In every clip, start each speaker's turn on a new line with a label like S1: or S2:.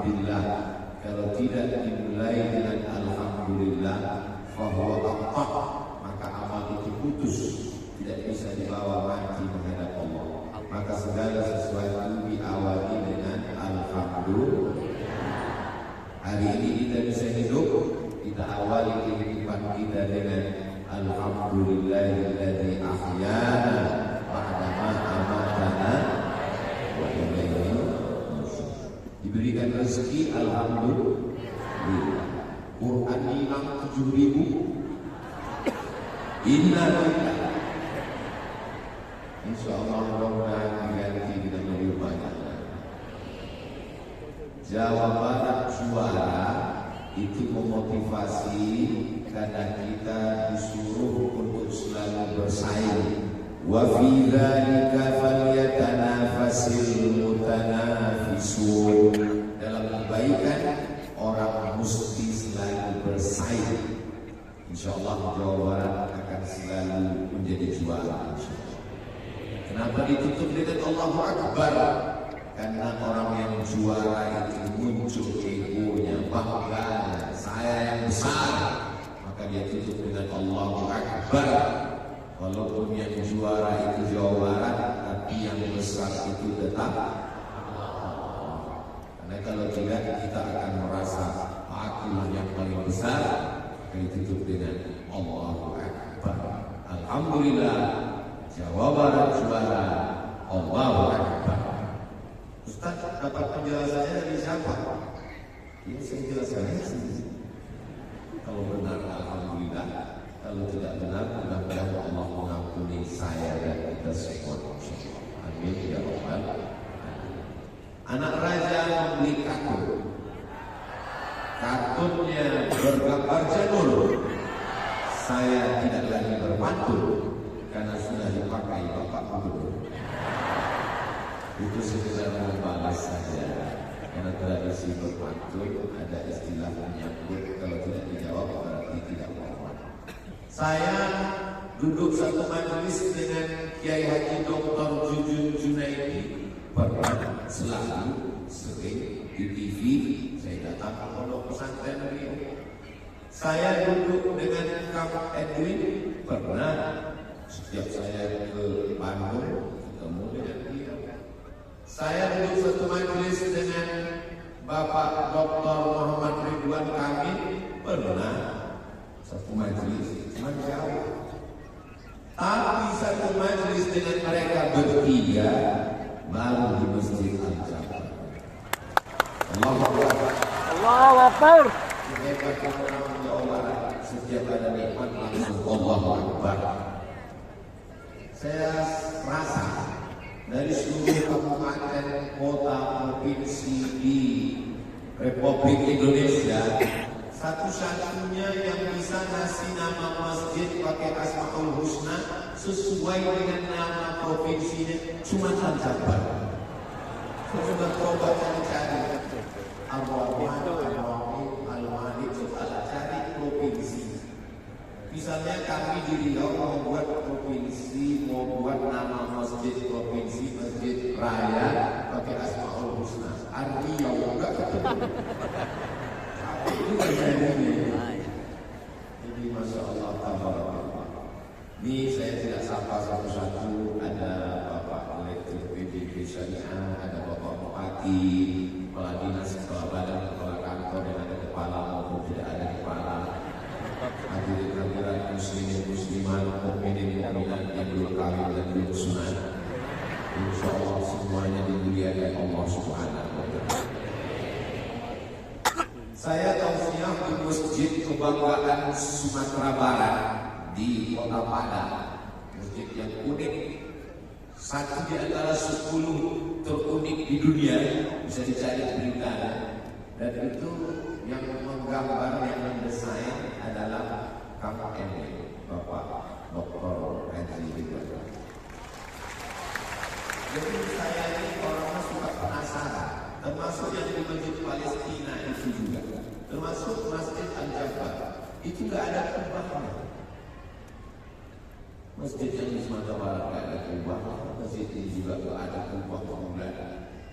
S1: bihamdillah, kalau tidak dimulai dengan alhamdulillah, fahuwa aqtah, maka amal itu putus, tidak bisa dibawa mati menghadap Allah. Maka segala sesuatu diawali dengan alhamdulillah. Hari ini kita bisa hidup, kita awali kehidupan kita dengan alhamdulillahilladzi ahyana ba'da ma amatana wa ilaihi nusyur. Diberikan rezeki alhamdulillah. Quran hilang 7.000. Inna lillahi. Insyaallah mudah-mudahan diganti dengan lebih banyak. Jawa Barat juara itu memotivasi karena kita disuruh untuk selalu bersaing. Wa fi dzalika falyatanafasil mutanafisun. Dalam kebaikan orang mesti selalu bersaing. Insyaallah Jawa Barat akan selalu menjadi juara. Kenapa ditutup dengan Allahu Akbar? Karena orang yang juara itu muncul egonya, bangganya, saya yang besar, maka dia tutup dengan Allahu Akbar. Walaupun yang juara itu Jawa Barat, tapi yang besar itu tetap Allah. Karena kalau tidak kita akan merasa akulah yang paling besar, maka ditutup dengan Allahu Akbar. Alhamdulillah, Jawa Barat juara, Allahu Akbar. Ustaz dapat penjelasannya dari siapa? Ini saya jelaskan sendiri. Kalau benar alhamdulillah, kalau tidak benar mudah-mudahan Allah mengampuni saya dan kita semua. Amin ya rabbal alamin. Anak raja membeli kartun. Kartunnya bergambar jadul. Saya tidak lagi berpantun karena sudah dipakai Bapak Gubernur. Itu sekedar membalas saja. Karena tradisi berpantun ada istilah menyambut, kalau tidak dijawab berarti tidak hormat. Saya duduk satu majelis dengan Kiai Haji Dr. Jujun Junaidi, pernah selalu sering di TV saya datang ke pondok pesantren beliau. Saya duduk dengan Kang Edwin, pernah setiap saya ke Bandung ketemu dengan dia. Saya duduk satu majelis dengan Bapak Dr. Muhammad Ridwan Kamil, pernah satu majelis, cuma jauh. Tapi satu majelis dengan mereka bertiga baru di Masjid Al-Jabar. Allahu Akbar.
S2: Allahu Akbar.
S1: Setiap ada nikmat langsung Allahu Akbar. Saya rasa dari seluruh kabupaten, kota, provinsi di Republik Indonesia, satu-satunya yang bisa ngasih nama masjid pakai Asmaul Husna sesuai dengan nama provinsinya cuma Al-Jabar. Saya sudah coba cari-cari Al-Rahman, Al-Rahim, Al-Malik, coba cari provinsi. Misalnya kami di Riau mau buat provinsi, mau buat nama masjid provinsi, masjid raya pakai Asmaul Husna. Riau enggak ketemu. Itu jadi masya Allah, tabarakallah. Ini saya tidak sapa satu-satu. Ada Bapak Direktur PBB Syariah, ada Bapak Bupati, Kepala Dinas, Kepala Badan, Kepala Kantor, dan ada kepala maupun tidak ada kepala. Hadirin muslimin muslimat, mukminin mukminat yang belum kawin dan belum sunat, insya Allah semuanya dimuliakan Allah Subhanahu wa Ta'ala. Saya tausiah di Masjid Kebanggaan Sumatera Barat di Kota Padang, masjid yang unik, satu di antara 10 terunik di dunia, bisa dicari beritanya. Dan itu yang menggambar, yang mendesain adalah Kang Emil, Bapak Dr. Haji Ridwan. Jadi saya ini orang suka penasaran, termasuk yang di Masjid Palestina itu juga, termasuk Masjid Al-Jabar, itu nggak ada kubahnya. Masjid yang di Sumatera Barat nggak ada kubah, masjid ini juga nggak ada kubah bangunan.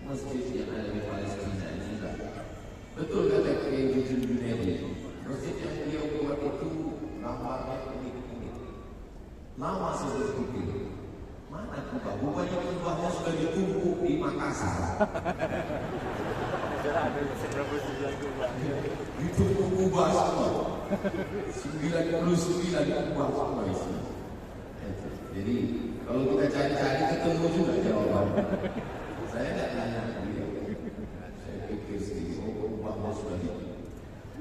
S1: Masjid yang ada di Palestina ini juga Betul kata Kiai Junaidi, masjid yang beliau buat itu namanya unik-unik. Lama saya berpikir, mana kubah? Rupanya kubahnya sudah ditumpuk di Makassar. Ditumpuk kubah semua. 99 kubah semua isinya. Jadi kalau kita cari-cari ketemu juga jawabannya. Saya tidak tanya beliau. Saya pikir sendiri, kubahnya sudah ditumpuk.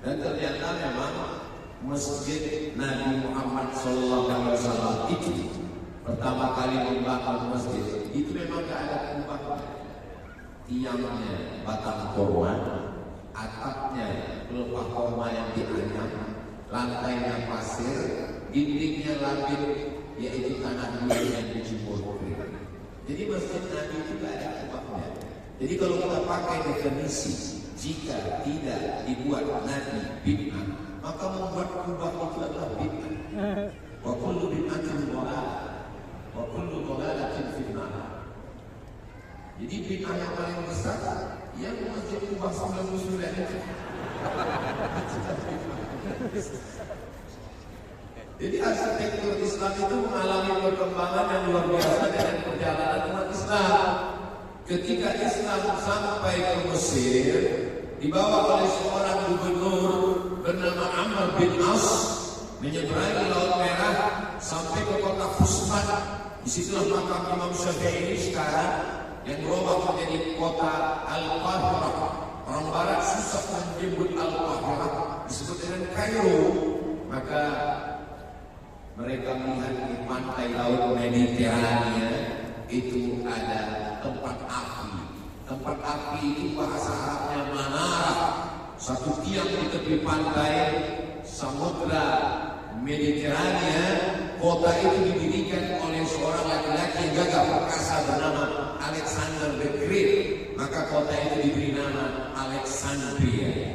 S1: Dan ternyata memang masjid Nabi Muhammad SAW itu pertama kali membangun masjid itu memang tidak ada kubah. Tiangnya batang korma, atapnya pelepah korma yang dianyam, lantainya pasir, dindingnya lapis, yaitu tanah liat yang dijemur kering. Jadi masjid Nabi itu tidak ada kubahnya. Jadi kalau kita pakai definisi, jika tidak dibuat Nabi bid'ah, maka membuat kubah itu adalah bid'ah. Wa kullu bid'atin dhalalah, wa kullu dhalalatin finnar. Jadi bid'ah yang paling besar yang masjid kubah 99 itu. Jadi arsitektur Islam itu mengalami perkembangan yang luar biasa dengan perjalanan umat Islam. Ketika Islam sampai ke Mesir, dibawa oleh seorang gubernur bernama Amr bin As, menyeberangi Laut Merah sampai ke kota Fustat. Disitulah makam Imam Syafi'i sekarang yang berubah menjadi kota Al-Qahirah. Orang Barat susah menyebut Al-Qahirah, disebut dengan Kairo. Maka mereka melihat di pantai laut Mediterania itu ada tempat api. Tempat api itu bahasa Arabnya manara. Satu tiang di tepi pantai samudra Mediterania. Kota itu didirikan oleh seorang laki-laki yang gagah perkasa bernama Alexander the Great. Maka kota itu diberi nama Alexandria.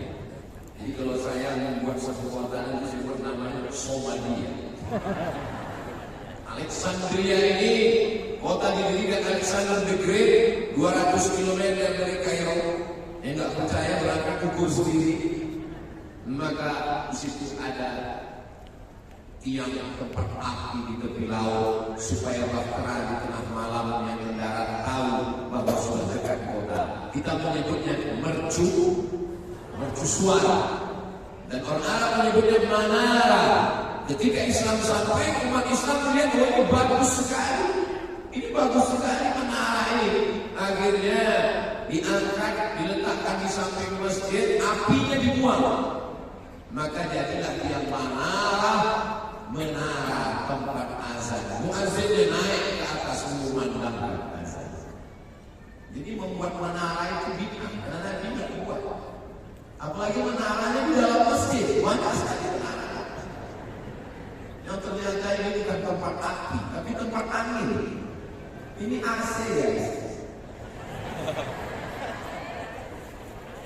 S1: Jadi kalau saya membuat satu kota itu disebut namanya Somalia. Alexandria ini kota didirikan Alexander the Great 200 km dari Kairo. Yang nggak percaya berangkat ukur sendiri. Maka di situ ada tiang tempat api di tepi laut supaya bahtera di tengah malam yang mendarat tahu bahwa sudah dekat kota. Kita menyebutnya mercusuar, dan orang Arab menyebutnya manara. Ketika Islam sampai, umat Islam melihat bahwa ini bagus sekali. Ini bagus sekali menara ini. Akhirnya diangkat, diletakkan di samping masjid, apinya dibuang. Maka jadilah tiang menara tempat azan. Muazzinnya naik ke atas mengumandangkan azan. Jadi membuat menara itu bid'ah, karena Nabi tidak buat. Apalagi menaranya di dalam masjid, banyak sekali menara. Yang ternyata ini bukan tempat api, tapi tempat angin. Ini AC ya.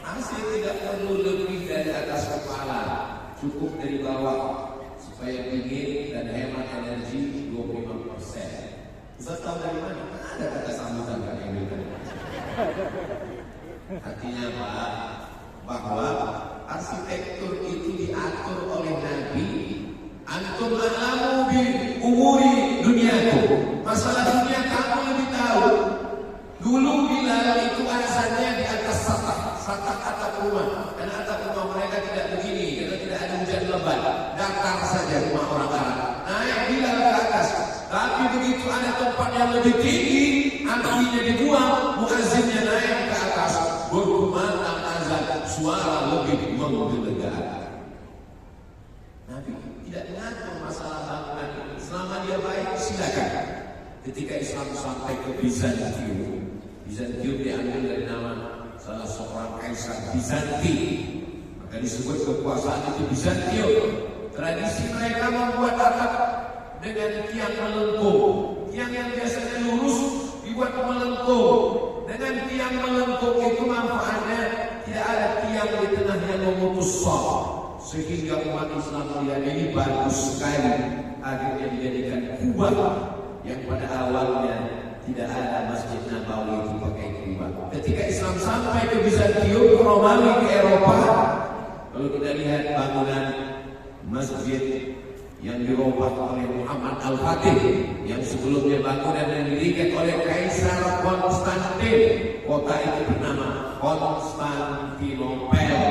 S1: AC tidak perlu lebih dari atas kepala, cukup dari bawah supaya dingin dan hemat energi 25%. Bisa tahu dari mana? Ada kata sambutan kan yang bilang. Artinya apa? Bahwa arsitektur itu diatur oleh Nabi. Antum a'lamu bi umuri duniakum. Masalah dunia kamu lebih tahu. Dulu bila itu azannya di atas satak atap rumah. Karena atap rumah mereka tidak begini, karena tidak ada hujan lebat. Datar saja rumah orang Arab. Naik bila ke atas. Tapi begitu ada tempat yang lebih tinggi, apinya dibuang, muazzinnya naik ke atas, berkumandang azan, suara lebih menggelegar. Nabi tidak mengatur masalah bangunan. Selama dia baik, silakan. Ketika Islam sampai ke Bizantium diambil dari nama salah seorang kaisar Bizanti, maka disebut kekuasaan itu Bizantium. Tradisi mereka membuat atap dengan tiang melengkung. Tiang yang biasanya lurus dibuat melengkung. Dengan tiang melengkung itu manfaatnya tidak ada tiang di tengah yang memutus soft, sehingga umat Islam melihat ini bagus sekali. Akhirnya dijadikan kubah yang pada awalnya tidak ada Masjid Nabawi itu pakai kubah. Ketika Islam sampai ke Bizantium, ke Romawi, ke Eropa, kalau kita lihat bangunan masjid yang dirubah oleh Muhammad Al-Fatih, yang sebelumnya bangunan yang didirikan oleh Kaisar Konstantin, kota itu bernama Konstantinopel.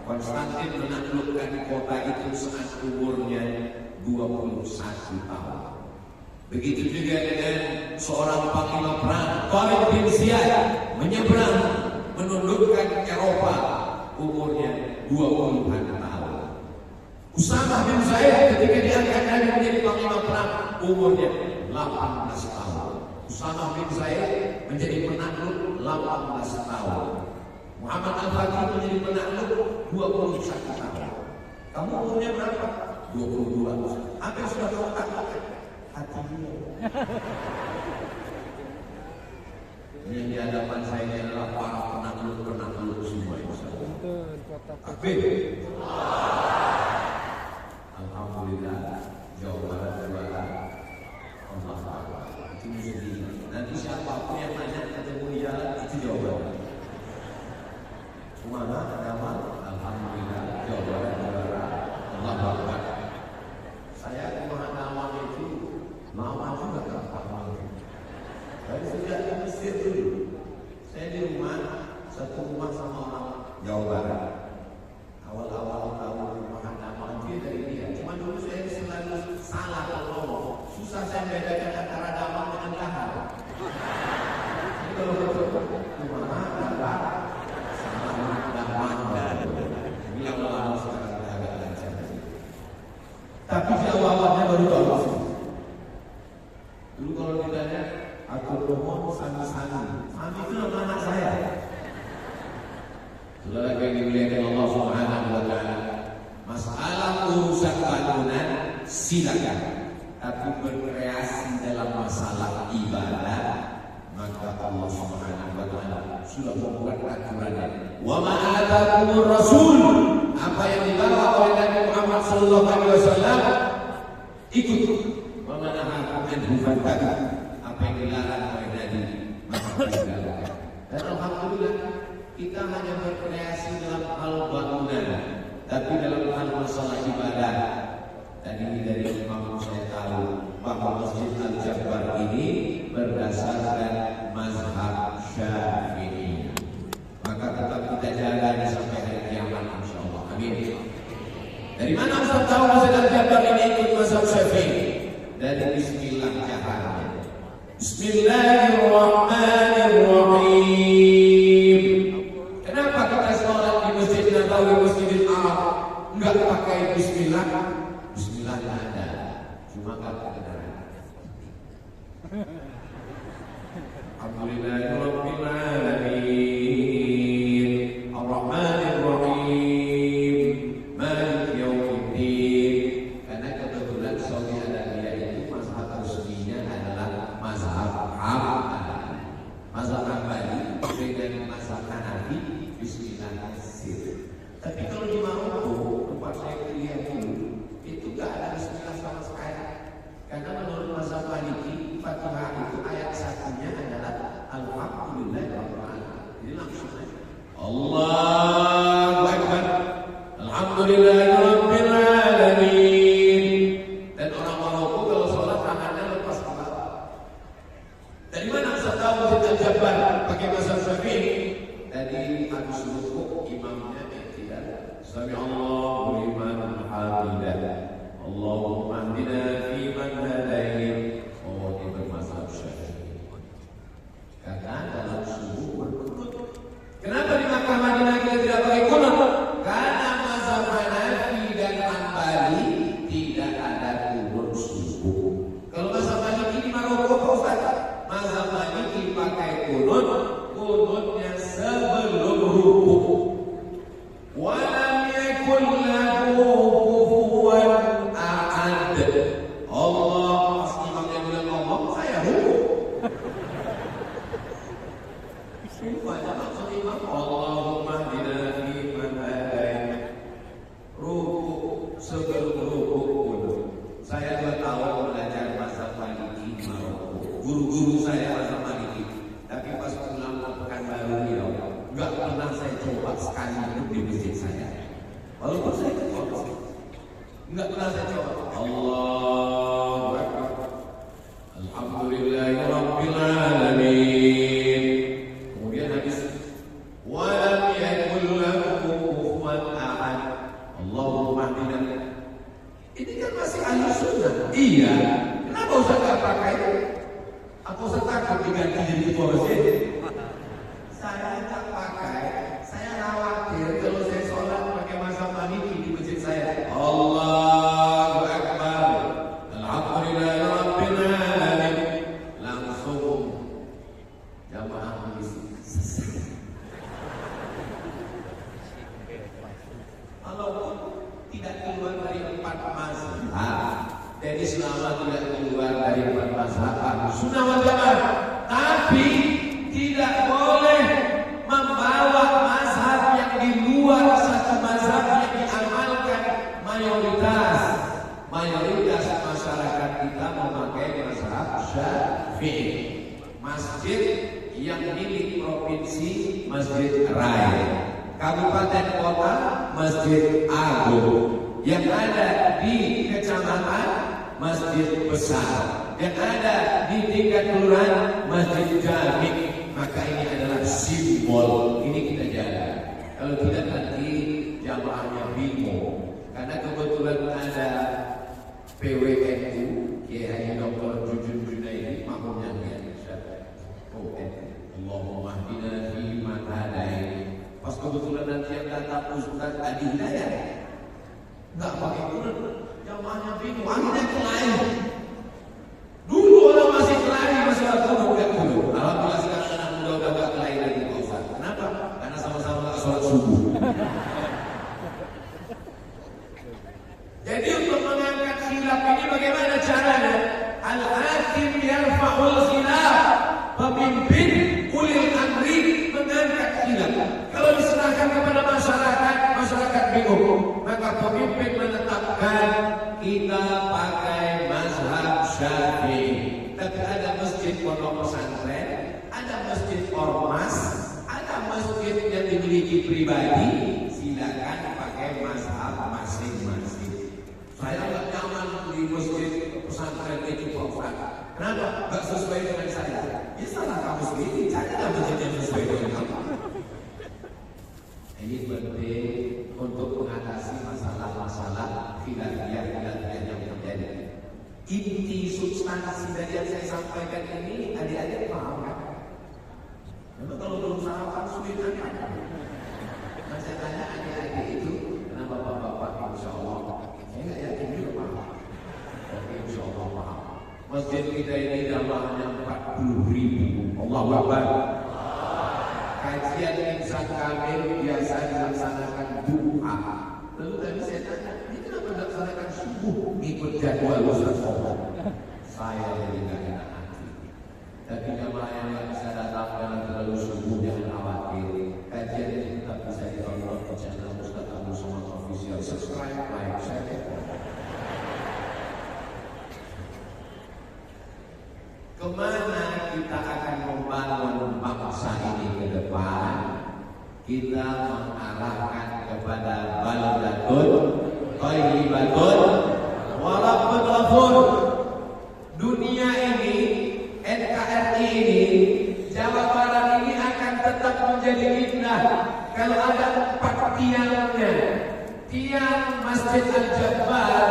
S1: Konstantin menaklukkan kota itu saat umurnya 21 tahun. Begitu juga dengan seorang panglima perang, Khalid bin Ziyad, menyeberang menundukkan Eropa, umurnya 20-an tahun. Usamah bin Zaid ketika diangkat dari menjadi panglima perang, umurnya 18 tahun. Usamah bin Zaid menjadi penakluk 18 tahun. Muhammad Al-Fatih menjadi penakluk 21 tahun. Kamu umurnya berapa? 22. Hampir sudah takluk hatinya. Ini yang di hadapan saya ini adalah para penakluk-penakluk semua. Amin. Alhamdulillah, Jawa Barat juara. Allah Akbar. Itu mesti. Nanti siapapun yang nanya ketemu di jalan itu Jawa Barat. Mana agama? Alhamdulillah, Jawa Barat juara. Allah Akbar. Saya ke Mahkamah itu lama juga tak paham. Dari sejak di Mesir dulu, saya di rumah, satu rumah sama orang Jawa Barat. Awal-awal tahu Mahkamah dia dari dia. Cuma dulu saya selalu salah kalau susah saya bedakan antara damang dengan kahar. Jadi kalau rumah adalah sama damang dan ini awal-awal sekarang agak lancar. Tapi jawabannya baru tahu. Dulu kalau ditanya, aku mohon Sami-Sami. Sami itu nama anak saya. Saudara yang dimuliakan Allah Subhanahu wa taala, masalah urusan bangunan silakan, tapi berkreasi dalam masalah ibadah, maka Allah Subhanahu wa taala sudah membuat aturannya. Wa ma atakumur rasul, apa yang dibawa oleh Nabi Muhammad sallallahu alaihi wasallam ikut. Wa ma nahakum anhu fantahu, apa yang dilarang oleh Nabi maka tinggalkan. Dan alhamdulillah kita hanya berkreasi dalam hal bangunan, tapi dalam hal masalah ibadah. Tadi dari Imam saya tahu bahwa Masjid Al-Jabbar ini berdasarkan mazhab Syafi'i. Maka tetap kita jaga ini sampai hari kiamat insyaallah. Amin. Dari mana Ustaz tahu Masjid Al-Jabbar ini ikut mazhab Syafi'i? Dari bismillah jahannya. Bismillahirrahmanirrahim. Kenapa kita sholat di Masjid Nabawi, Masjidil Haram enggak pakai bismillah? Bismillah enggak ada. Cuma kata kedengaran. Alhamdulillahirabbil alamin. Arrahmanirrahim. Maliki yaumiddin. Karena kebetulan Saudi Arabia itu mazhab resminya adalah mazhab Hambali. Mazhab Hambali dengan mazhab Hanafi bismillah sir. Tapi kalau di Maroko tempat saya kuliah dulu itu gak ada bismillah sama sekali. Karena menurut mazhab Maliki Fatihah itu ayat satunya adalah Alhamdulillahirabbil alamin. Jadi langsung saja Allahu Akbar. Alhamdulillahirabbil alamin. Dan orang Maroko kalau sholat tangannya lepas ke bawah. Dari mana Ustaz tahu Masjid Al-Jabbar pakai mazhab Syafi'i? Tadi habis rukuk imamnya tidak. Sami Allahu liman hamidah. Allahumma hdina fi man hadait. Oh, ini bermazhab Syafi'i. Karena dalam subuh berkunut. Kenapa di Makkah Madinah kita tidak pakai kunut? Karena mazhab Hanafi dan Hambali tidak ada kunut subuh. Kalau mazhab Maliki di Maroko Pak Ustaz, mazhab Maliki pakai kunut, kunutnya sebelum rukuk. Walam yakul lahu kufuwan ahad. Allah pas imam yang bilang Allah, saya rukuk. Rupanya maksud imam Allahumma hdina fi man hadait. Rukuk sebelum rukuk kunut. Saya 2 tahun belajar mazhab Maliki di Maroko. Guru-guru saya Walaupun saya coba, enggak pernah saya coba. Allahu Akbar. Alhamdulillahirabbil alamin. Kemudian habis wa lam yakul lahu kufuwan ahad. Allahumma hdina. Ini kan masih ahli sunnah. Iya. Kenapa Ustaz enggak pakai? Apa Ustaz takut diganti jadi ketua masjid? Saya tak pakai. Saya khawatir kalau saya sholat pakai mazhab Maliki di masjid saya. Allahu Akbar. Alhamdulillahirabbil alamin. Langsung jamaah habis selesai. Kalau tidak keluar dari 4 mazhab, jadi selama tidak keluar dari 4 mazhab sunnah wal jamaah, tapi tidak boleh membawa mazhab yang di luar satu mazhab yang diamalkan mayoritas masyarakat kita memakai mazhab Syafi'i. Masjid yang milik provinsi Masjid Raya, kabupaten kota Masjid Agung, yang ada di kecamatan Masjid Besar, yang ada di tingkat kelurahan Masjid Jami. Maka ini adalah simbol, ini kita jaga. Kalau tidak nanti jamaahnya bingung. Karena kebetulan ada PWNU, Kiai Dr. Jujun Junaidi, makmumnya Allahumma hdina fi man hadain. Pas kebetulan nanti yang datang Ustaz Adi Hidayat, enggak pakai Quran, jamaahnya bingung, akhirnya kelain. Dulu orang masih kelain, masih dulu. Alhamdulillah sekarang anak muda udah gak kelain lagi Pak Ustaz. Kenapa? Karena sama-sama gak sholat subuh. Jadi untuk mengangkat khilaf ini bagaimana caranya? Al-hakim yarfa'ul khilaf. Pemimpin ulil amri mengangkat khilaf. Kalau diserahkan kepada masyarakat bingung. Maka pemimpin menetapkan kita pakai mazhab Syafi'i. Tapi ada masjid pondok pesantren, ada masjid ormas, ada masjid yang dimiliki pribadi. Silakan pakai mazhab masing-masing. Saya nggak nyaman di masjid pesantren itu Pak Ustaz. Kenapa? Nggak sesuai dengan saya. Ya salah kamu sendiri. Carilah masjid yang sesuai dengan kamu. Ini penting untuk mengatasi masalah-masalah khilafiyah yang terjadi. Inti substansi dari yang saya sampaikan ini adik-adik paham kan? Memang kalau belum sarapan sulit kan? Nah, saya tanya adik-adik itu, kenapa bapak-bapak insya Allah? Saya nggak yakin juga paham. Oke, insya Allah paham. Masjid kita ini jamaahnya 40.000. Allahu Akbar. Kajian insan kamil biasa dilaksanakan duha. Lalu tadi saya tanya, ini kenapa dilaksanakan subuh? Ikut jadwal Ustaz Somad. Saya jadi nggak enak hati. Tapi jamaah yang nggak bisa datang dengan terlalu subuh jangan khawatir. Kajian ini tetap bisa ditonton di channel Ustaz Abu Somad Official. Subscribe, like, share. Kemana kita akan membangun bangsa ini ke depan? Kita mengarahkan kepada baldatun thayyibatun wa rabbun ghafur. Dunia ini, NKRI ini, Jawa Barat ini akan tetap menjadi indah kalau ada 4 tiangnya. Tiang Masjid Al-Jabbar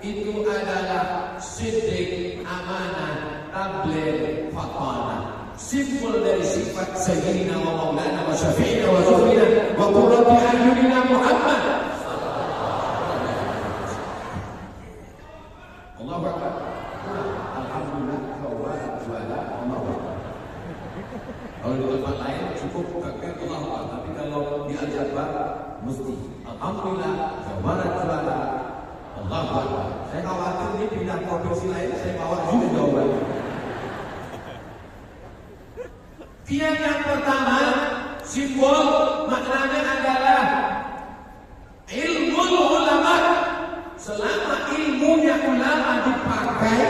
S1: itu adalah siddiq, amanah, tabligh, fatanah. Simbol dari sifat Sayyidina wa Maulana wa Syafi'ina wa Zuhrina wa qurrati a'yunina Muhammad. Allahu Akbar. Alhamdulillah juara Allahu Akbar. Kalau di tempat lain cukup takbir Allahu Akbar, tapi kalau di Al-Jabbar mesti alhamdulillah juara Allahu Akbar. Saya khawatir ini pindah provinsi lain saya bawa juga jawabannya. Tiang yang pertama, simbol maknanya adalah ilmu ulama. Selama ilmunya ulama dipakai,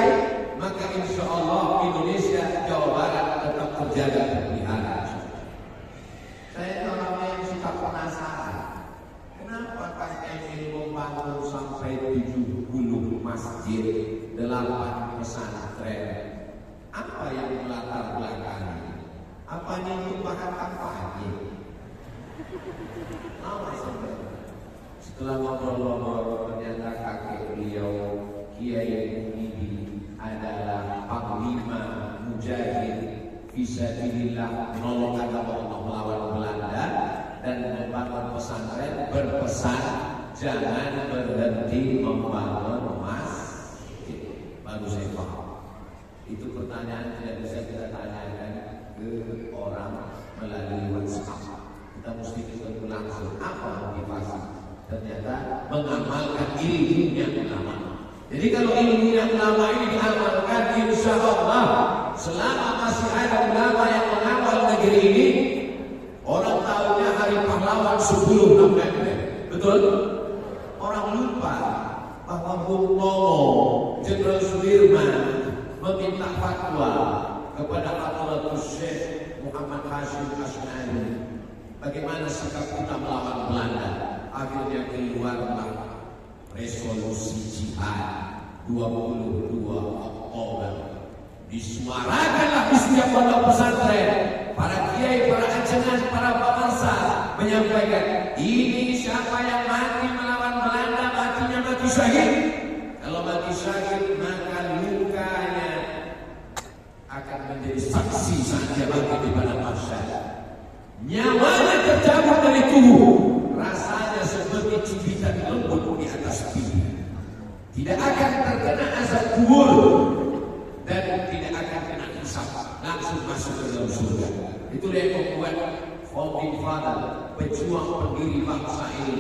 S1: maka insya Allah Indonesia, Jawa Barat tetap terjaga terpelihara. Saya orang yang suka penasaran, kenapa masjid, 8 pesantren. Apa yang melatar belakangi? Apanya itu bahan kampanye? Lama sebenarnya. Setelah ngobrol-ngobrol, ternyata kakek beliau Kiai Muhyiddin adalah panglima mujahid fisabilillah menolong agama Allah melawan Belanda dan membangun pesantren, berpesan jangan berhenti membangun masjid. Baru saya paham. Itu pertanyaan tidak bisa kita tanyakan ke orang melalui WhatsApp. Kita mesti ketemu langsung. Apa motivasi? Ternyata mengamalkan ilmunya ulama. Jadi kalau ilmunya ulama ini diamalkan, insya Allah selama masih ada ulama yang mengawal negeri ini, orang tahunya Hari Pahlawan 10 November. Betul? Orang lupa bahwa Bung Tomo, Jenderal Sudirman meminta fatwa kepada Fadilatul Syekh Muhammad Hashim Asy'ari bagaimana sikap kita melawan Belanda. Akhirnya keluarlah resolusi jihad 22 Oktober. Disuarakanlah di setiap pondok pesantren, para kiai, para ajengan, para pemirsa menyampaikan, ini siapa yang mati melawan Belanda, matinya mati syahid. Kalau mati syahid maka lukanya akan menjadi saksi saat dia mati di padang mahsyar. Nyawanya tercabut dari tubuh, rasanya seperti cibitan lembut di atas pipi. Tidak akan terkena azab kubur dan tidak akan kena hisab, langsung masuk ke dalam surga. Itulah yang membuat founding father, pejuang pendiri bangsa ini,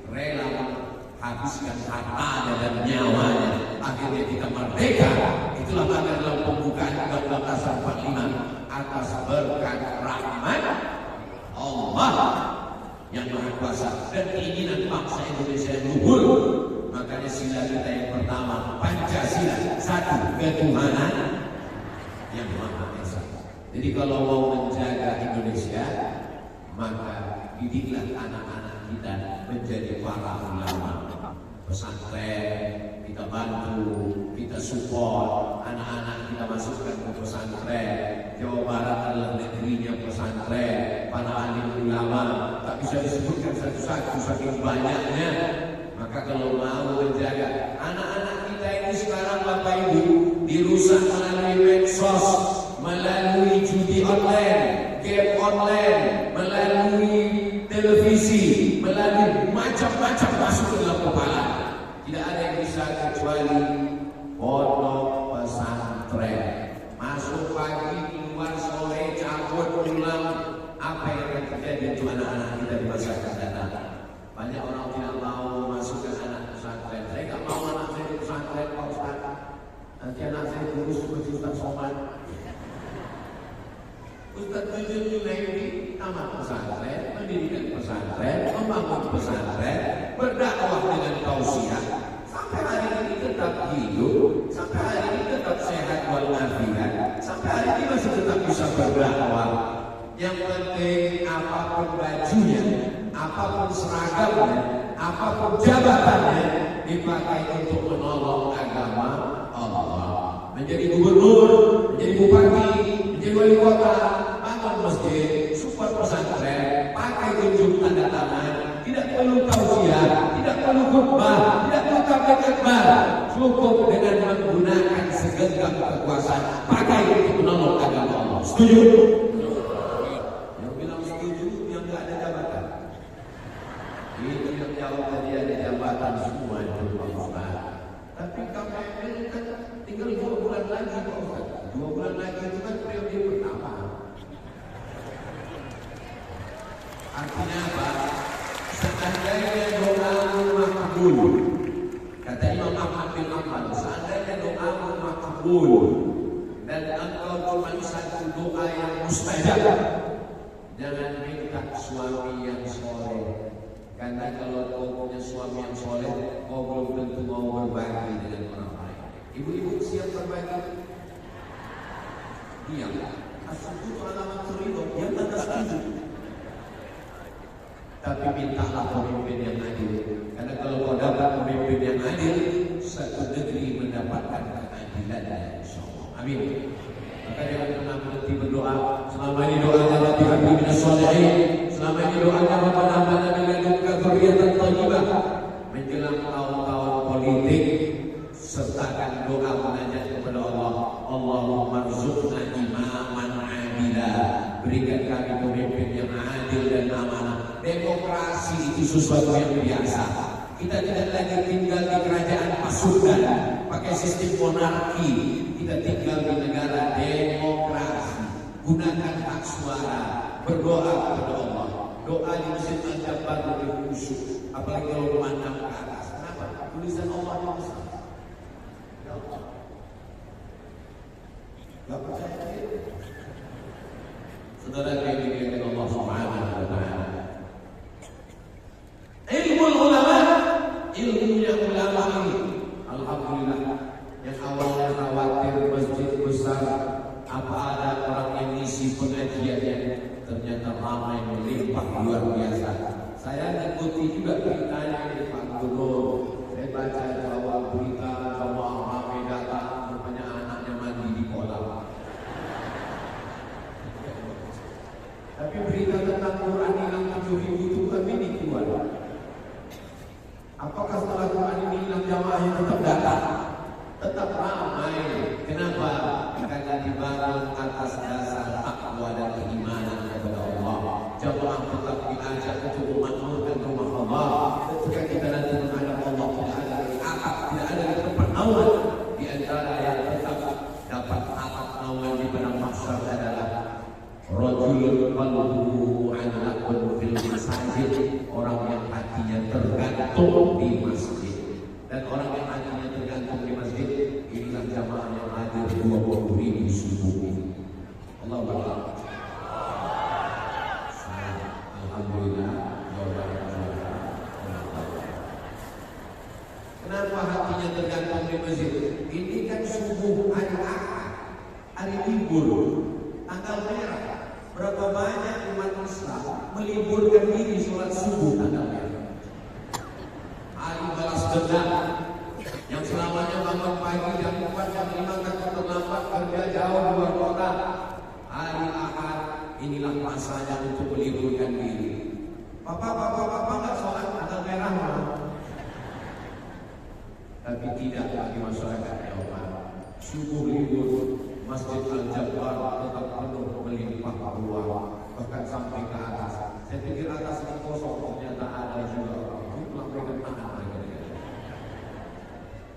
S1: rela menghabiskan hartanya dan nyawanya. Akhirnya kita merdeka. Itulah makna dalam pembukaan Undang-Undang Dasar 45, atas berkat rahmat Allah yang Maha Kuasa dan keinginan bangsa Indonesia yang luhur. Makanya sila kita yang pertama, Pancasila, satu, ketuhanan yang Maha Esa. Jadi kalau mau menjaga Indonesia, maka didiklah anak-anak kita menjadi para ulama. Pesantren kita bantu, kita support anak-anak kita masukkan ke pesantren. Jawa Barat adalah negerinya pesantren, para alim ulama tak bisa disebutkan satu-satu saking banyaknya. Maka kalau mau menjaga anak-anak kita ini sekarang, Bapak Ibu, dirusak melalui medsos, melalui judi online, game online, melalui televisi, melalui macam-macam masuk ke dalam kepala. Tidak ada yang bisa kecuali pondok pesantren. Masuk pagi, keluar sore, cabut pulang. Apa yang akan terjadi untuk anak-anak kita di masa akan datang? Banyak orang tidak mau masukkan anak pesantren. Saya tak mau anak saya di pesantren, Pak Ustaz. Nanti anak saya kurus seperti Ustaz Somad. Ustaz Tujun Junaidi tamat pesantren, pendidikan pesantren, membangun pesantren, berdakwah dengan tausiah. Sampai hari ini tetap hidup, sampai hari ini tetap sehat walafiat, sampai hari ini masih tetap bisa berdakwah. Yang penting apapun bajunya, apapun seragamnya, apapun jabatannya, dipakai untuk menolong agama Allah. Menjadi gubernur, menjadi bupati, menjadi wali kota, bangun masjid, support pesantren, pakai tunjuk tanda tangan, tidak perlu tausiah, tidak perlu khutbah, tidak perlu tabligh akbar, cukup dengan menggunakan segenggam kekuasaan, pakai untuk menolong agama Allah. Setuju? Yang bilang setuju, yang nggak ada jabatan. Itu yang jawab tadi ada jabatan semua itu Pak Ustaz. Tapi KPN kan tinggal 2 bulan lagi Pak Ustaz. 2 bulan lagi itu kan periode pertama. Artinya apa? Seandainya doamu makbul, kata Imam Ahmad bin Hanbal, seandainya doamu makbul dan engkau cuma satu doa yang mustajab, jangan minta suami yang soleh. Karena kalau kau punya suami yang soleh, kau belum tentu mau berbagi dengan orang lain. Ibu-ibu siap berbagi? Diam. As-sujud alamat ridho, yang tak setuju. Tapi mintalah pemimpin yang adil. Karena kalau kau dapat pemimpin yang adil, satu negeri mendapatkan keadilan, insyaallah. Amin. Maka jangan pernah berhenti berdoa. Selama ini doanya Rabbi habli minas sholihin, selama ini doanya Rabbana hab lana min ladunka dzurriyyatan thayyibah. Menjelang tahun-tahun politik, sertakan doa munajat kepada Allah. Allahumma rzuqna imaman adila. Berikan kami pemimpin yang adil dan amanah. Demokrasi itu sesuatu yang biasa. Kita tidak lagi tinggal di kerajaan pasukan pakai sistem monarki. Kita tinggal di negara demokrasi. Gunakan hak suara, berdoa kepada Allah. Doa di Masjid Al-Jabbar lebih khusyuk, apalagi kalau memandang ke atas. Kenapa? Tulisan Allah di besar. Ya Allah. Gak percaya? Saudara yang dimuliakan Allah Subhanahu wa taala. Ilmu ulama, ilmunya ulama ini, alhamdulillah. Yang awalnya khawatir masjid besar, apa ada orang yang ngisi pengajiannya, ternyata ramai melimpah luar biasa. Saya ikuti juga beritanya di Pak Gubernur. Saya baca bahwa berita bahwa ramai datang, rupanya anaknya mandi di kolam. Tapi berita tentang Quran hilang 7.000 itu kami keluar. Apakah setelah Quran ini hilang jamaahnya tetap datang? Tetap ramai. Kenapa? Karena dibangun atas dasar takwa dan keimanan kepada Allah. Jamaah tetap diajak untuk memakmurkan rumah Allah. Ketika kita nanti menghadap Allah, tidak ada lagi akad, tidak ada lagi tempat naungan. Di antara yang tetap dapat akad naungan di padang mahsyar adalah rajul qalbuhu mu'allaqun fil masajid, orang yang hatinya tergantung di masjid. Dan orang yang hatinya tergantung di masjid, inilah jamaah yang hadir 20.000 subuh ini. Allah Akbar. Alhamdulillah. Kenapa hatinya tergantung di masjid? Ini kan subuh hari Ahad, hari libur, tanggal merah. Berapa banyak umat Islam meliburkan diri sholat subuh tanggal merah? Hari balas dendam, yang selamanya bangun pagi jam 4 jam 5 takut terlambat kerja jauh luar kota. Hari Ahad inilah masanya untuk meliburkan diri. Papa nggak sholat tanggal merah mah. Tapi tidak bagi masyarakat Eropa. Subuh libur, Masjid Al-Jabbar tetap penuh melimpah ruah, bahkan sampai ke atas. Saya pikir atas ini kosong, ternyata ada juga orang.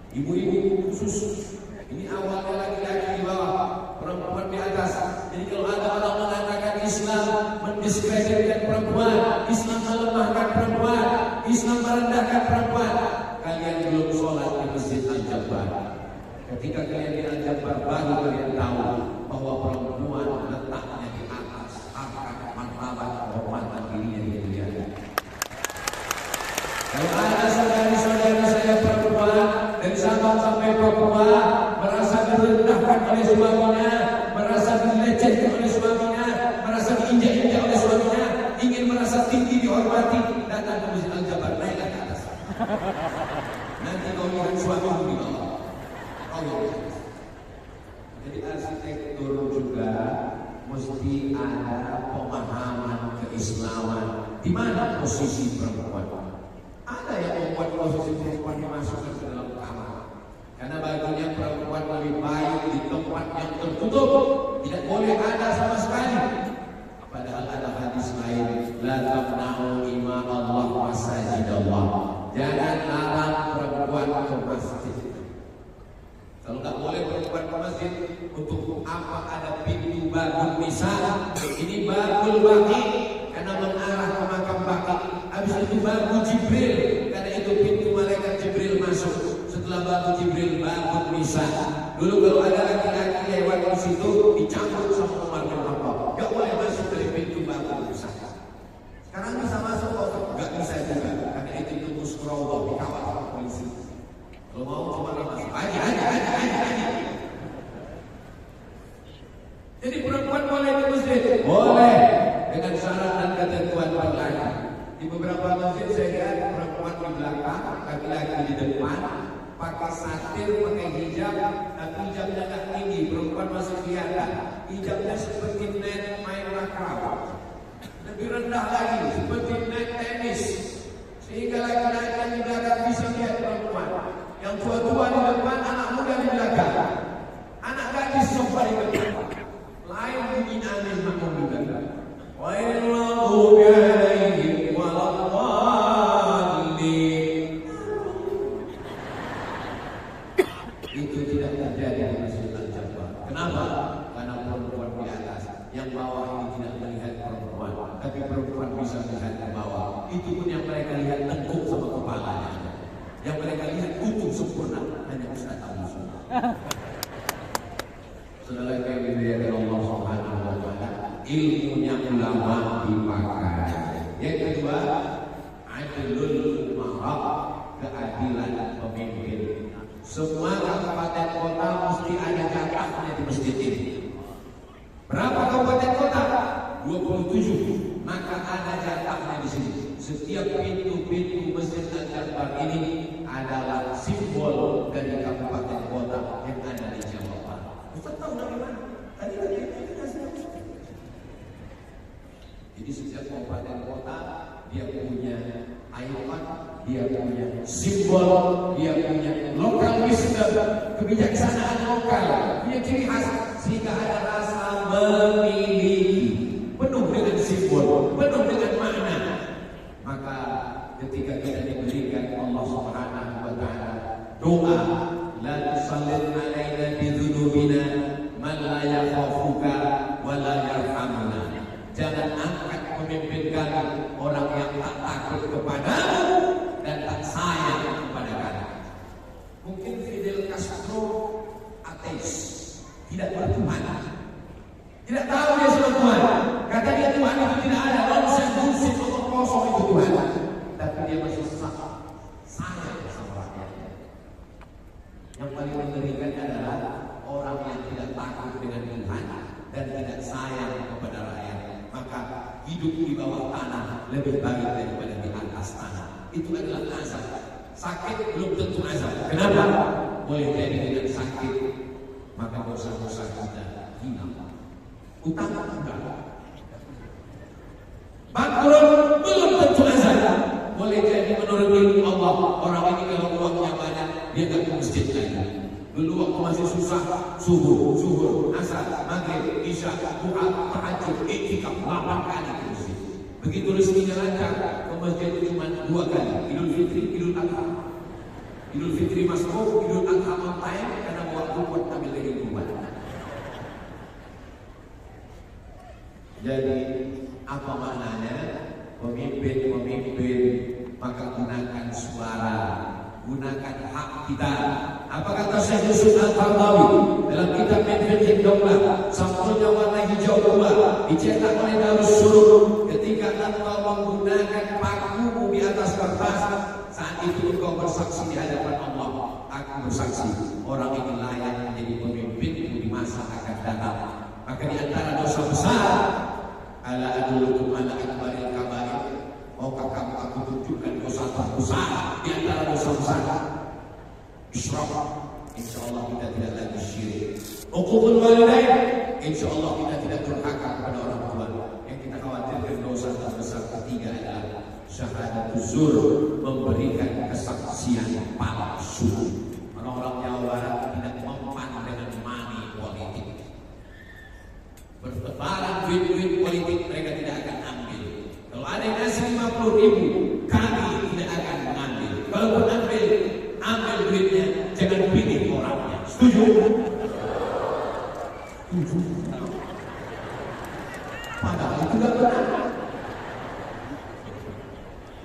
S1: Ibu-ibu khusus, ini awalnya laki-laki di bawah, perempuan di atas. Jadi kalau ada orang mengatakan Islam mendiskreditkan perempuan, Islam melemahkan perempuan, Islam merendahkan perempuan, kalian belum sholat di Masjid Al-Jabbar. Ketika kalian di Al-Jabbar baru kalian tahu bahwa perempuan letaknya di atas, harkat, martabat, kehormatan dirinya dijaga. Kalau ada saudari-saudari saya perempuan dari Sabang sampai Papua merasa direndahkan oleh suaminya, merasa dilecehkan oleh suaminya, merasa diinjak-injak oleh suaminya, ingin merasa tinggi dihormati, datang ke Masjid Al-Jabbar, naiklah ke atas. Nanti kau lihat suamimu di bawah. Jadi arsitektur juga mesti ada pemahaman keislaman. Di mana posisi perempuan? Ada yang membuat posisi perempuan dimasukkan ke dalam kamar. Karena baginya perempuan lebih baik di tempat yang tertutup, tidak boleh ada sama sekali. Padahal ada hadis lain, la tamna'u ima Allah masajidallah. Jangan larang perempuan ke masjid. Kalau tak boleh perempuan ke masjid, untuk apa ada pintu babul nisa? Ini babul baqi karena mengarah ke makam baqi. Habis itu babu Jibril, karena itu pintu malaikat Jibril masuk. Setelah babu Jibril, babul nisa. Dulu kalau ada laki-laki lewat di situ, dicampur sama Umar bin Khattab. Gak boleh masuk dari pintu babul nisa. Sekarang bisa masuk kok? Gak bisa juga, karena itu musrawah, dikawal sama polisi. Kalau mau cuma masuk aja. Jadi perempuan boleh ke masjid? Boleh, dengan syarat dan ketentuan berlaku. Di beberapa masjid saya lihat perempuan di belakang, laki-laki di depan. pakai satir, pakai hijab, tapi hijabnya nggak tinggi, perempuan masih kelihatan. Hijabnya seperti net main rakrab, lebih rendah lagi, seperti net tenis, sehingga laki-laki yang di belakang bisa lihat perempuan. Yang tua-tua di depan, anak muda di belakang, anak gadis sofa di depan. Lain bunyi aneh makmum juga. Wallahu bi'alaihim waladhdallin. Itu tidak terjadi di Masjid Al-Jabbar. Kenapa? Karena perempuan di atas, yang bawah ini tidak melihat perempuan, tapi perempuan bisa melihat ke bawah. Itu pun yang mereka lihat tengkuk sama kepalanya, yang mereka lihat utuh sempurna hanya Ustaz Abu Sunnah. Saudara yang dimuliakan Allah Subhanahu wa taala, ilmunya ulama dipakai. Yang kedua, adlul umara, keadilan pemimpin. Semua kabupaten kota mesti ada jatahnya di masjid ini. Berapa kabupaten kota? 27. Maka ada jatahnya di sini. Setiap pintu-pintu Masjid Al-Jabbar ini adalah simbol dari kabupaten kota yang ada di Jawa Barat. Ustaz tahu dari mana? Tadi kita kasih. Jadi setiap kabupaten kota dia punya ikon, dia punya simbol, dia punya lokal wisdom, kebijaksanaan lokal, punya ciri khas, sehingga ada rasa memiliki, penuh dengan simbol, penuh dengan makna. Maka ketika kita diberikan Allah Subhanahu wa taala doa, la tusallit alaina bi dzunubina man la yakhafuka wa la yarhamuna. Jangan angkat pemimpin kami orang yang tak takut kepadamu dan tak sayang kepada kami. Mungkin Fidel Castro ateis, tidak bertuhan, tidak tahu dia sudah Tuhan. Kata dia Tuhan itu tidak ada, nonsense, bullshit, omong kosong itu Tuhan. Tapi dia masih sayang sama rakyatnya. Yang paling mengerikan adalah orang yang tidak takut dengan Tuhan dan tidak sayang kepada rakyat. Maka hidup di bawah tanah lebih baik daripada di atas tanah. Itu adalah azab. Sakit belum tentu azab. Kenapa? Boleh jadi dengan sakit maka dosa-dosa kita hilang. Utang enggak. Bangkrut belum tentu azab. Boleh jadi menurut ilmu Allah, orang ini kalau uangnya banyak dia nggak ke masjid lagi. Dulu waktu masih susah, zuhur, asar, maghrib, isya, duha, tahajud, i'tikaf 8 kali ke masjid. Begitu rezekinya lancar, ke masjid cuma 2 kali, Idul Fitri, Idul Adha. Idul Fitri masuk, Idul Adha on time karena waktu buat ambil dari rumah. Jadi apa maknanya? Pemimpin maka gunakan suara, gunakan hak kita. Apa kata Syekh Yusuf Al-Qaradawi dalam kitab Fiqh Daulah, sampulnya warna hijau tua dicetak oleh Darus Suluk. Ketika engkau menggunakan pakumu di atas kertas, saat itu engkau bersaksi di hadapan Allah. Aku bersaksi orang ini layak menjadi pemimpinku di masa akan datang. Maka di antara dosa besar, ala adullukum ala akbaril kabair, maukah kamu aku tunjukkan dosa terbesar di antara dosa besar? Isyraf, insyaallah kita tidak lagi syirik. Uququl walidain, insyaallah kita tidak durhaka kepada orang tua. Yang kita khawatirkan dosa terbesar ketiga adalah syahadatuz zur, memberikan kesaksian palsu. Orang-orang Jawa Barat tidak mempan dengan money politik. Bertebaran duit-duit politik mereka tidak akan ambil. Kalau ada yang ngasih 50.000, kami tidak akan mengambil. Kalaupun ambil duitnya, jangan pilih orangnya. Setuju? Setuju. Padahal itu tidak benar.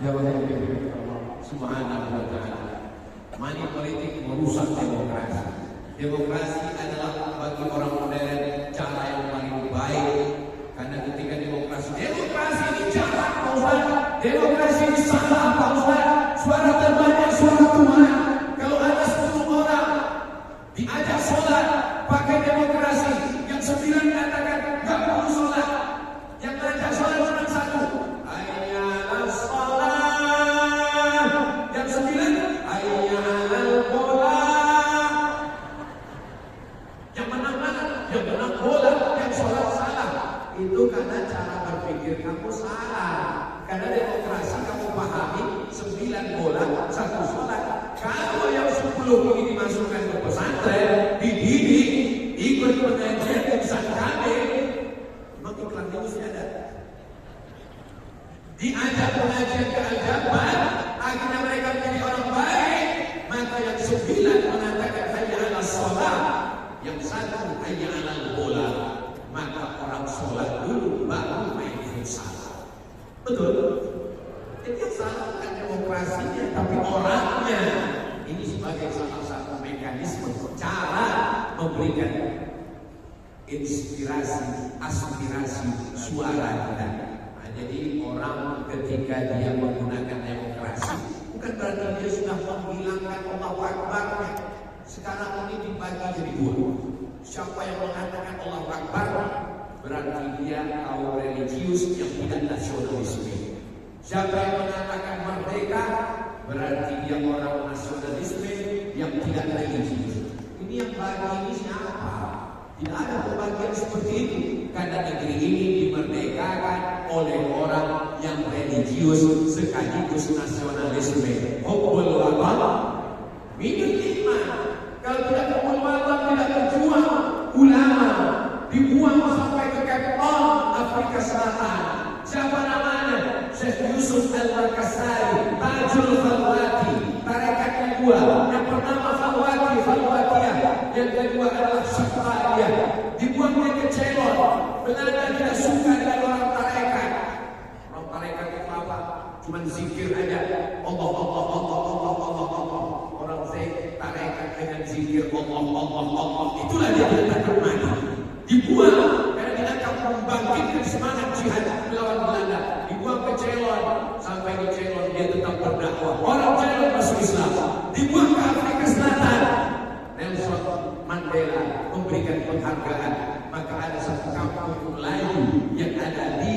S1: Jawabannya Subhanahu wa ta'ala. Money politik merusak demokrasi. Demokrasi adalah bagi orang modern cara yang paling baik. Karena ketika demokrasi ini jahat, Pak Ustaz. Demokrasi ini salah, Pak Ustaz. Suara terbanyak suara Tuhan. Kalau ada 10 orang diajak sholat pakai demokrasi, yang 9 katakan nggak perlu sholat, yang ngajak sholat cuma 1. Hayya 'alas sholat. Yang 9 hayya 'alal sholat. Karena demokrasi kamu pahami 9 bola 1 sholat. Kalau yang 10 ini dimasukkan ke pesantren, dididik, ikut pengajian di pesantren, memang iklan itu sudah ada. Diajak pengajian keadaban, akhirnya mereka menjadi orang baik. Maka yang 9 mengatakan hayya 'alas shalah, yang 1 hayya 'alal bola. Maka orang sholat dulu baru main futsal. Betul? Jadi yang salah bukan demokrasinya, tapi orangnya. Ini sebagai salah satu mekanisme cara memberikan inspirasi, aspirasi suara kita. Nah, jadi orang ketika dia menggunakan demokrasi, bukan berarti dia sudah menghilangkan Allahu Akbar. Sekarang ini dibagi jadi 2. Siapa yang mengatakan Allahu Akbar, berarti dia kaum religius yang tidak nasionalisme. Siapa yang mengatakan merdeka, berarti dia orang nasionalisme yang tidak religius. Ini yang bagi ini siapa? Tidak ada pembagian seperti itu. Karena negeri ini dimerdekakan oleh orang yang religius sekaligus nasionalisme. Hubbul watan minul iman. Kalau tidak hubbul watan, tidak berjuang, ulama dibuang sampai ke Cape Town, Afrika Selatan. Siapa namanya? Syekh Yusuf Al-Makassari, Tajul Khalwati. Tarekat kedua, yang pertama Khalwati, Khalwatiyah, yang kedua adalah Syafa'iyah. Dibuang dia ke Ceylon. Belanda tidak suka dengan orang tarekat. Orang tarekat itu apa? Cuma zikir aja. Allah, Allah, Allah, Allah, Allah, Allah. Orang tarekat dengan zikir Allah, Allah, Allah. Itulah dia katakan mati. Dibuang karena dia akan membangkitkan semangat jihad melawan Belanda. Dibuang ke Ceylon, sampai di Ceylon dia tetap berdakwah. Orang Ceylon masuk Islam. Dibuang ke Afrika Selatan, Nelson Mandela memberikan penghargaan. Maka ada satu kampung Melayu yang ada di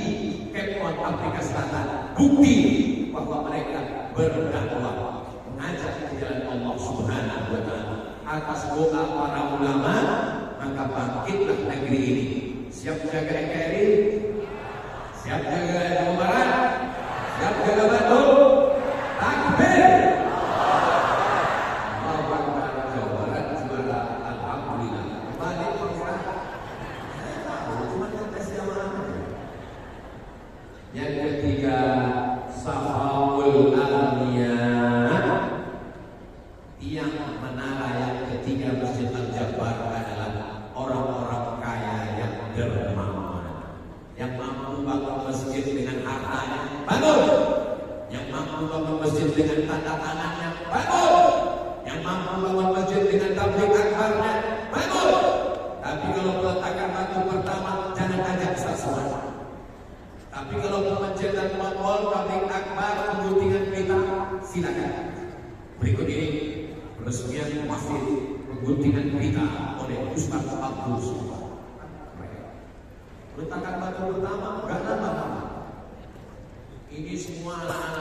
S1: Cape Town, Afrika Selatan. Bukti bahwa mereka berdakwah, mengajak ke jalan Allah Subhanahu wa Ta'ala. Atas doa para ulama, maka bangkitlah negeri ini. Siap jaga NKRI? Siap jaga Jawa Barat? Siap jaga Bandung? Takbir! Allahu Akbar. Jawa Barat juara, alhamdulillah. Balik Pak. Cuma tes jamaah. Yang ketiga, Safaul Almiyah. Yang menara yang ketiga Masjid Al-Jabbar adalah orang-orang kaya yang dermawan, yang mampu bangun masjid dengan hartanya, bangun. Yang mampu bangun masjid dengan tanda tangannya, bangun. Yang mampu bangun masjid dengan tabligh akbarnya, bangun. Tapi kalau peletakan batu pertama, jangan ajak sesuatu. Tapi kalau pemecatan mall, tabligh akbar, pengguntingan kita, silakan. Berikut ini peresmian masjid pengguntingan berita oleh Ustaz Abdul Somad. Peletakan batu pertama, gak nama. Ini semua anak-anak